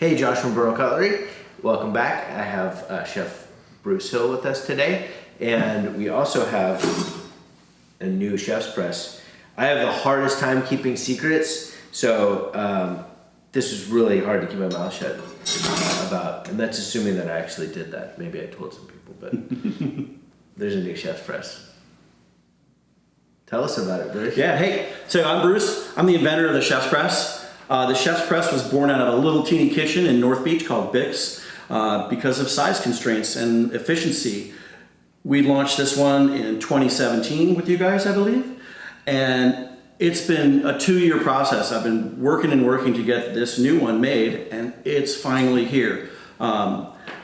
Hey, Josh from Bernal Cutlery. Welcome back. I have Chef Bruce Hill with us today, and we also have a new chef's press. I have the hardest time keeping secrets, so this is really hard to keep my mouth shut about, and that's assuming that I actually did that. Maybe I told some people, but there's a new chef's press. Tell us about it, Bruce. Yeah, hey, so I'm Bruce. I'm the inventor of the chef's press. The chef's press was born out of a little teeny kitchen in North Beach called Bix because of size constraints and efficiency. We launched this one in 2017 with you guys, I believe, and it's been a 2-year process. I've been working to get this new one made, and it's finally here.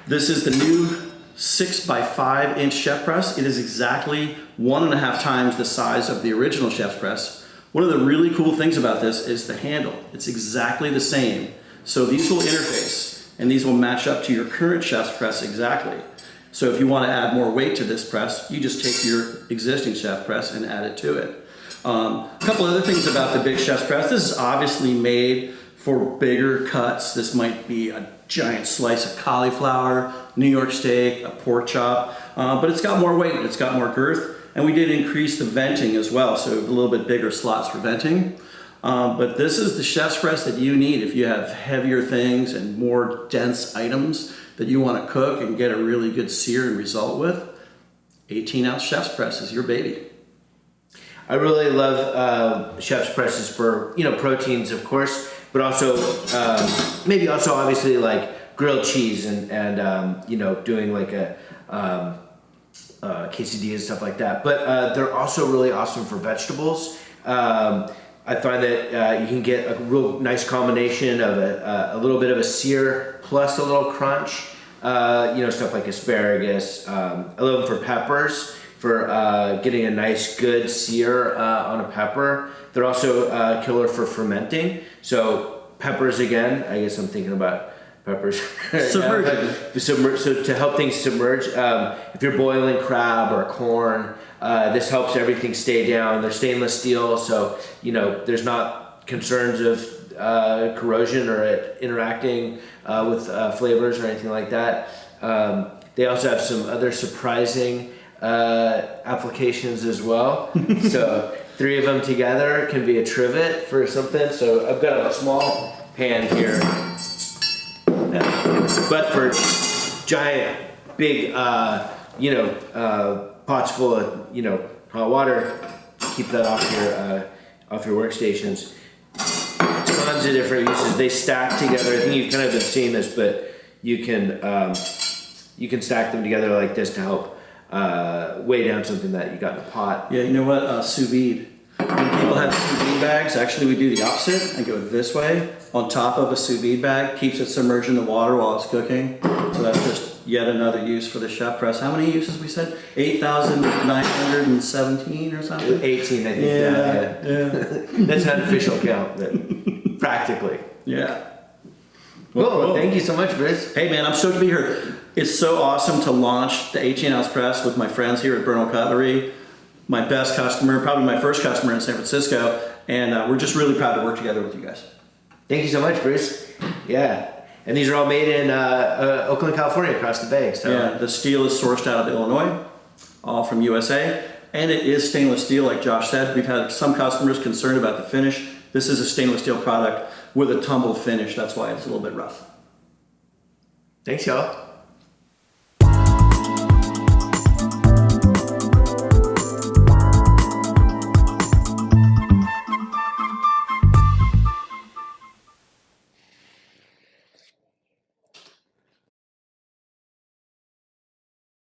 This is the new 6x5 inch chef press. It is exactly 1.5 times the size of the original chef's press. One of the really cool things about this is the handle. It's exactly the same. So these will interface, and these will match up to your current chef's press exactly. So if you want to add more weight to this press, you just take your existing chef press and add it to it. A couple other things about the big chef's press. This is obviously made for bigger cuts. This might be a giant slice of cauliflower, New York steak, a pork chop, but it's got more weight, it's got more girth, and we did increase the venting as well, so a little bit bigger slots for venting. But this is the chef's press that you need if you have heavier things and more dense items that you want to cook and get a really good sear and result with. 18-ounce chef's press is your baby. I really love chef's presses for, proteins, of course, but also maybe also obviously like grilled cheese and doing like a quesadilla and stuff like that. But they're also really awesome for vegetables. I find that you can get a real nice combination of a little bit of a sear plus a little crunch. Stuff like asparagus. I love them for peppers, for getting a nice good sear on a pepper. They're also killer for fermenting. So peppers again, I guess I'm thinking about peppers. So to help things submerge, if you're boiling crab or corn, this helps everything stay down. They're stainless steel, so there's not concerns of corrosion or it interacting with flavors or anything like that. They also have some other surprising applications as well. So 3 of them together can be a trivet for something. So I've got a small pan here, but for giant, big, pots full of hot water, keep that off your workstations. Tons of different uses. They stack together. I think you've kind of been seeing this, but you can stack them together like this to help weigh down something that you got in a pot. Yeah, you know what? Sous vide. When people have sous vide bags, actually we do the opposite and go this way on top of a sous vide bag. Keeps it submerged in the water while it's cooking. So that's just yet another use for the chef press. How many uses we said? 8,917 or something? 18, I think. Yeah. That's not an official count, but practically. Yeah. Well, thank you so much, Bruce. Hey man, I'm stoked to be here. It's so awesome to launch the 18-ounce press with my friends here at Bernal Cutlery. My best customer, probably my first customer in San Francisco, and we're just really proud to work together with you guys. Thank you so much, Bruce. Yeah, and these are all made in Oakland, California, across the bay. So. Yeah, the steel is sourced out of Illinois, all from USA, and it is stainless steel, like Josh said. We've had some customers concerned about the finish. This is a stainless steel product with a tumbled finish. That's why it's a little bit rough. Thanks, y'all.